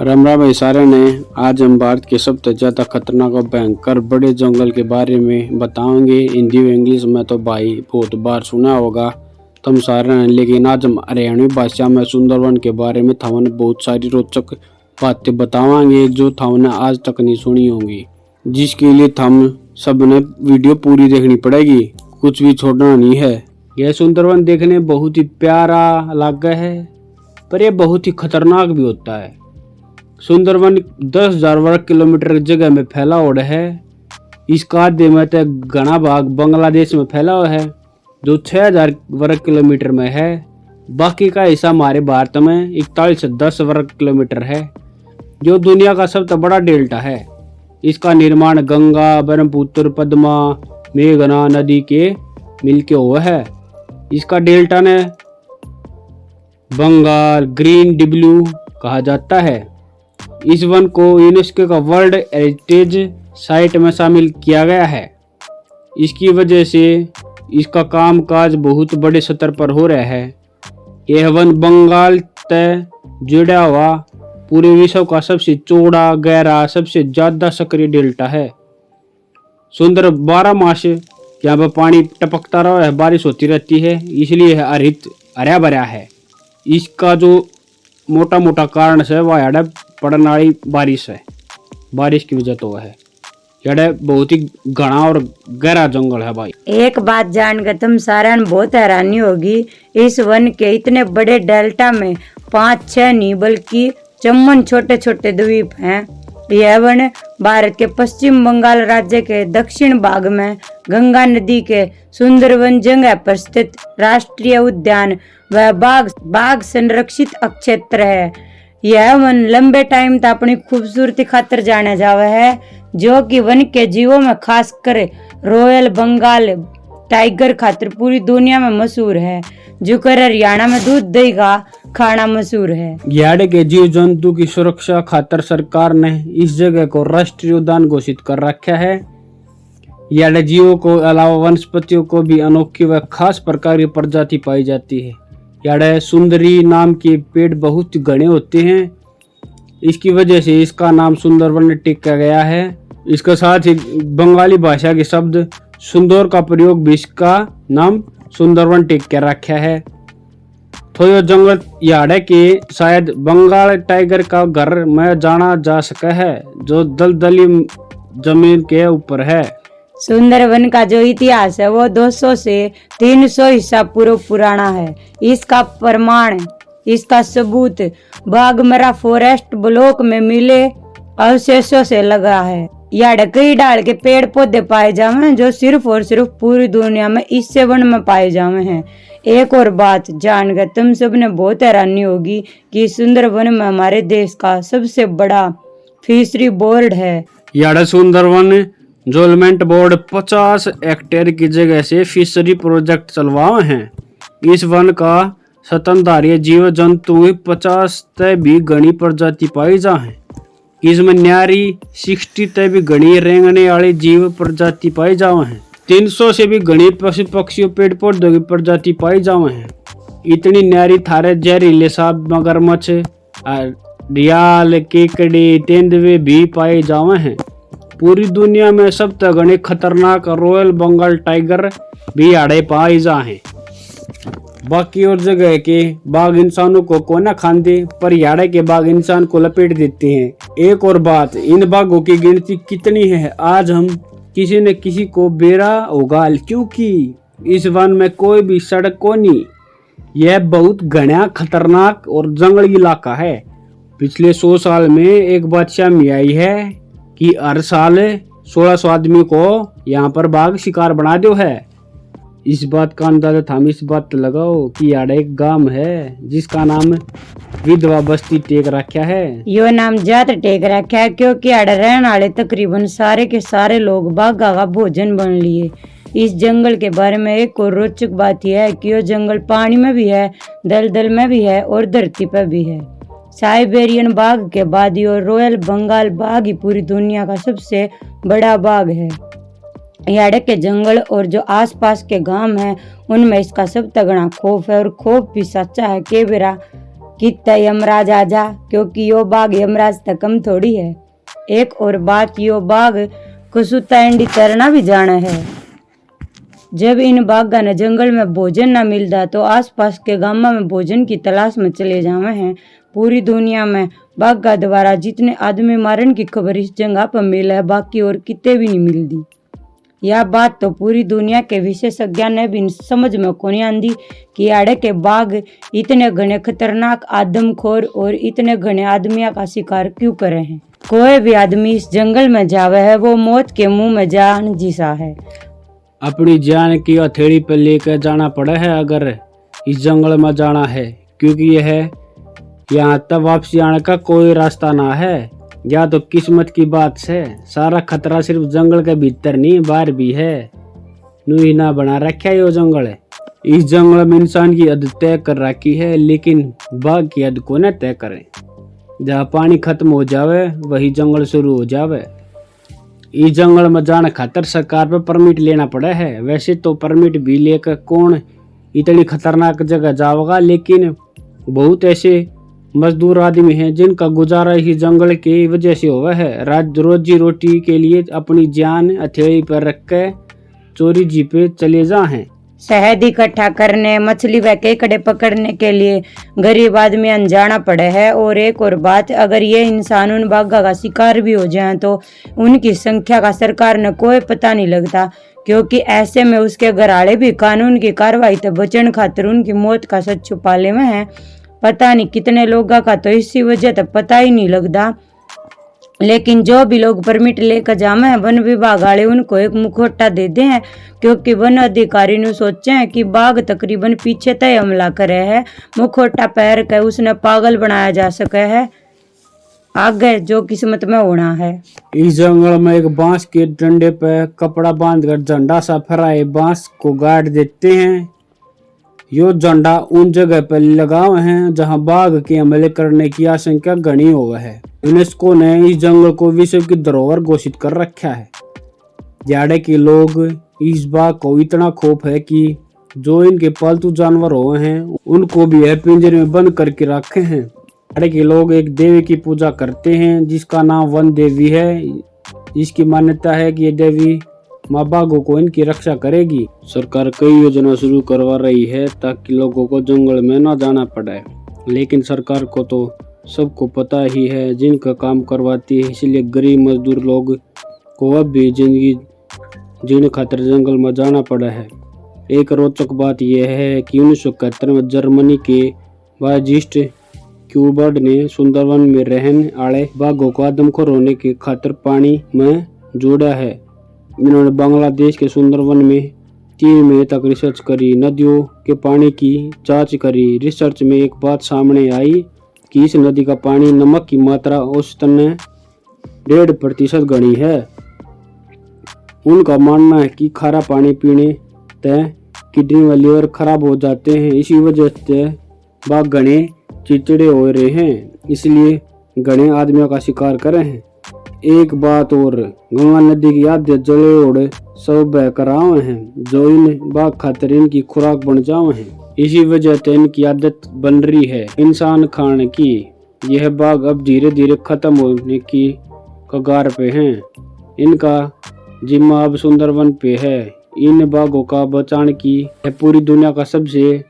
राम राम भाई सारे ने। आज हम भारत के सबसे ज्यादा खतरनाक और भयंकर बड़े जंगल के बारे में बताएंगे। हिंदी और इंग्लिश में तो भाई बहुत बार सुना होगा तुम सारे ने, लेकिन आज हम हरियाणवी भाषा में सुंदरवन के बारे में थाने बहुत सारी रोचक बातें बतावांगे जो थाने आज तक नहीं सुनी होंगी, जिसके लिए हम सब ने वीडियो पूरी देखनी पड़ेगी, कुछ भी छोड़ना नहीं है। यह सुंदरवन देखने बहुत ही प्यारा लगा है, पर यह बहुत ही खतरनाक भी होता है। सुंदरवन 10,000 वर्ग किलोमीटर जगह में फैला हुआ है। इसका आधे में तो घना भाग बांग्लादेश में फैला हुआ है जो 6,000 वर्ग किलोमीटर में है। बाकी का हिस्सा हमारे भारत में 41 से 10 वर्ग किलोमीटर है, जो दुनिया का सबसे बड़ा डेल्टा है। इसका निर्माण गंगा, ब्रह्मपुत्र, पद्मा, मेघना नदी के मिलके हुआ है। इसका डेल्टा ने बंगाल ग्रीन डिब्लू कहा जाता है। इस वन को यूनेस्को का वर्ल्ड हेरिटेज साइट में शामिल किया गया है। इसकी वजह से इसका कामकाज बहुत बड़े स्तर पर हो रहा है। यह वन बंगाल तय जुड़ा हुआ पूरे विश्व का सबसे चौड़ा, गहरा, सबसे ज्यादा सक्रिय डेल्टा है। सुंदर 12 मास यहाँ पर पानी टपकता रहा है, बारिश होती रहती है, इसलिए यह हरा भरा है। इसका जो मोटा मोटा कारण है वह है पड़ने वाली बारिश है। बारिश की वजह तो है। यह बहुत ही घना और गहरा जंगल है भाई। एक बात जानकर तुम सारा बहुत हैरानी होगी। इस वन के इतने बड़े डेल्टा में 5-6 नहीं बल्कि 54 छोटे छोटे द्वीप हैं। यह वन भारत के पश्चिम बंगाल राज्य के दक्षिण भाग में गंगा नदी के सुंदरवन जगह पर स्थित राष्ट्रीय उद्यान व बाघ संरक्षित क्षेत्र है। यह वन लंबे टाइम तक अपनी खूबसूरती खातर जाना जावा है, जो कि वन के जीवों में खासकर रॉयल बंगाल टाइगर खातर पूरी दुनिया में मशहूर है, जो कर हरियाणा में दूध दही का खाना मशहूर है। यार्ड के जीव जंतु की सुरक्षा खातर सरकार ने इस जगह को राष्ट्रीय उद्यान घोषित कर रखा है। यार्ड जीवों को अलावा वनस्पतियों को भी अनोखी व खास प्रकार की प्रजाति पाई जाती है। यार्ड सुंदरी नाम के पेड़ बहुत घने होते हैं, इसकी वजह से इसका नाम सुंदरवन टिका गया है। इसके साथ ही बंगाली भाषा के शब्द सुंदर का प्रयोग भी इसका नाम सुंदरवन टिक के रखा है। तो यह जंगल यार्ड के शायद बंगाल टाइगर का घर में जाना जा सका है, जो दलदली जमीन के ऊपर है। सुंदरवन का जो इतिहास है वो 200 से 300 ईसा पूर्व पुराना है। इसका प्रमाण, इसका सबूत बाघमरा फॉरेस्ट ब्लॉक में मिले अवशेषों से लगा है। यहाँ कई डाल के पेड़ पौधे पाए जावे जो सिर्फ और सिर्फ पूरी दुनिया में इस वन में पाए जावे हैं। एक और बात जानकर तुम सब ने बहुत हैरानी होगी कि सुंदरवन में हमारे देश का सबसे बड़ा फिशरी बोर्ड है। यहाँ सुंदरवन डेवलपमेंट बोर्ड 50 हेक्टेयर की जगह से फिशरी प्रोजेक्ट चलवाए हैं। इस वन का स्तनधारी जीव जंतु 50 तय भी घनी प्रजाति पाई जा है। इसमें न्यारी 60 तय भी घनी रेंगने वाली जीव प्रजाति पाई जावे हैं। 300 से भी घनी पशु पक्षियों पेड़ पौधों की प्रजाति पाई जावे हैं। इतनी न्यारी थारे जहरीले सांप, मगरमच्छ, रियाल, केकड़े, तेंदुए भी पाए जावे हैं। पूरी दुनिया में सबसे घने खतरनाक रॉयल बंगाल टाइगर भी आड़े पाए जा हैं। बाकी और जगह के बाघ इंसानों को कोना खाते, पर यार्ड के बाघ इंसान को लपेट देते हैं। एक और बात, इन बाघों की गिनती कितनी है आज हम किसी न किसी को बेरा होगा, क्योंकि इस वन में कोई भी सड़क को नहीं। यह बहुत घना, खतरनाक और जंगली इलाका है। पिछले 100 साल में एक बात सामने आई है कि हर साल 1600 आदमी को यहाँ पर बाघ शिकार बना दो है। इस बात का अंदाजा हम इस बात लगाओ कि यार्ड एक गांव है जिसका नाम विधवा बस्ती टेक रखा है। यो नाम जात टेक रखा है क्योंकि यार्ड रहने वाले तकरीबन सारे के सारे लोग बाघा का भोजन बन लिए। इस जंगल के बारे में एक और रोचक बात यह है कि यह जंगल पानी में भी है, दलदल में भी है और धरती पर भी है। साइबेरियन बाघ के बाद ये रॉयल बंगाल बाघ ही पूरी दुनिया का सबसे बड़ा बाघ है। यार्ड के जंगल और जो आसपास के गांव हैं उनमें इसका सब तगड़ा खौफ है, और खौफ भी सच्चा है। कितना यमराज आजा, क्योंकि यो बाघ यमराज तक कम थोड़ी है। एक और बात, यो बाघ कुसुता एंडी तैरना भी जाना है। जब इन बाघा ने जंगल में भोजन न मिलता तो आसपास के गांव में भोजन की तलाश में चले जावे हैं। पूरी दुनिया में बाघा द्वारा जितने आदमी मारन की खबर इस जगह पर मिला है, बाकी और किते भी नहीं मिलती। यह बात तो पूरी दुनिया के विशेषज्ञ ने भी समझ में कोनी आंदी कि आड़े के बाघ इतने घने खतरनाक, आदमखोर और इतने घने आदमियों का शिकार क्यों करे हैं। कोई भी आदमी इस जंगल में जावे है वो मौत के मुंह में जान जिसा है। अपनी जान की हथेली पर लेकर जाना पड़ा है अगर इस जंगल में जाना है, क्योंकि यह यहाँ तक वापसी आने का कोई रास्ता ना है। या तो किस्मत की बात से सारा खतरा सिर्फ जंगल के भीतर नहीं, बाहर भी है। नू ना बना रखा ये जंगल है। इस जंगल में इंसान की हद तय कर रखी है, लेकिन बाघ की हद को न तय करें। जहाँ पानी खत्म हो जावे वही जंगल शुरू हो जावे। इस जंगल में जाने खातर सरकार पे परमिट लेना पड़ा है। वैसे तो परमिट भी लेकर कौन इतनी खतरनाक जगह जाएगा, लेकिन बहुत ऐसे मजदूर आदमी हैं जिनका गुजारा इस जंगल की वजह से हुआ है। रोजी रोटी के लिए अपनी जान हथेली पर रख कर चोरी जी पे चले जा हैं। शहद इकट्ठा करने, मछली व केकड़े पकड़ने के लिए गरीब आदमी जाना पड़े है। और एक और बात, अगर ये इंसान उन बाघा का शिकार भी हो जाए तो उनकी संख्या का सरकार ने कोई पता नहीं लगता, क्योंकि ऐसे में उसके घराड़े भी कानून की कार्रवाई से बचने खातिर उनकी मौत का सच छुपा ले में है। पता नहीं कितने लोगों का तो इसी वजह से पता ही नहीं लगता। लेकिन जो भी लोग परमिट लेकर जामे हैं, वन विभाग वाले उनको एक मुखौटा दे दे हैं, क्योंकि वन अधिकारी ने सोचे हैं कि बाघ तकरीबन पीछे तय हमला करे है। मुखौटा पहन कर उसने पागल बनाया जा सके है। आगे जो किस्मत में होना है। इस जंगल में एक बांस के डंडे पर कपड़ा बांधकर झंडा सा फहराए बांस को गाड़ देते हैं। यो झंडा उन जगह पर लगाए हैं जहां बाघ के हमले करने की आशंका घनी हुआ है। यूनेस्को ने इस जंगल को विश्व की धरोहर घोषित कर रखा है। जाड़े के लोग इस बाघ को इतना खौफ है कि जो इनके पालतू जानवर हुए हैं उनको भी यह पिंजरे में बंद करके रखे हैं। जाड़े के लोग एक देवी की पूजा करते हैं जिसका नाम वन देवी है। इसकी मान्यता है कि ये देवी माँ बाघों को इनकी रक्षा करेगी। सरकार कई योजना शुरू करवा रही है ताकि लोगों को जंगल में न जाना पड़े, लेकिन सरकार को तो सबको पता ही है जिनका काम करवाती है, इसलिए गरीब मजदूर लोग को अब भी जिंदगी जीने खातिर जंगल में जाना पड़ा है। एक रोचक बात यह है कि 1971 में जर्मनी के बायोलॉजिस्ट क्यूबर्ड ने सुंदरवन में रहने वाले बाघों को आदमखोर होने के खातिर पानी में जोड़ा है। इन्होंने बांग्लादेश के सुंदरवन में 3 महीने तक रिसर्च करी, नदियों के पानी की जांच करी। रिसर्च में एक बात सामने आई कि इस नदी का पानी नमक की मात्रा औसतन 1.5% घनी है। उनका मानना है कि खारा पानी पीने से किडनी व लीवर खराब हो जाते हैं। इसी वजह से बाघ घने चिड़चिड़े हो रहे हैं, इसलिए घने आदमियों का शिकार करे हैं। एक बात और, गंगा नदी की आधे जले ओढ़ सब बह कर आवे हैं जो इन बाघ खातिर इनकी खुराक बन जावे हैं। इसी वजह से इनकी आदत बन रही है इंसान खाने की। यह बाघ अब धीरे धीरे खत्म होने की कगार पे हैं। इनका जिम्मा अब सुंदरवन पे है। इन बाघों का बचाने की यह पूरी दुनिया का सबसे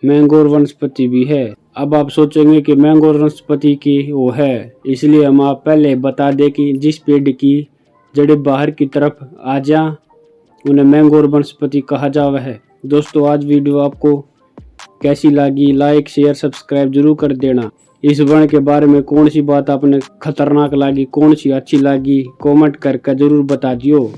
मैंगोर वनस्पति भी है। अब आप सोचेंगे कि मैंगोर वनस्पति की वो है, इसलिए हम आप पहले बता दें कि जिस पेड़ की जड़ें बाहर की तरफ आ जा उन्हें मैंगोर वनस्पति कहा जाता है। दोस्तों, आज वीडियो आपको कैसी लगी? लाइक, शेयर, सब्सक्राइब जरूर कर देना। इस वन के बारे में कौन सी बात आपने खतरनाक लगी, कौन सी अच्छी लगी, कमेंट करके जरूर बता दियो।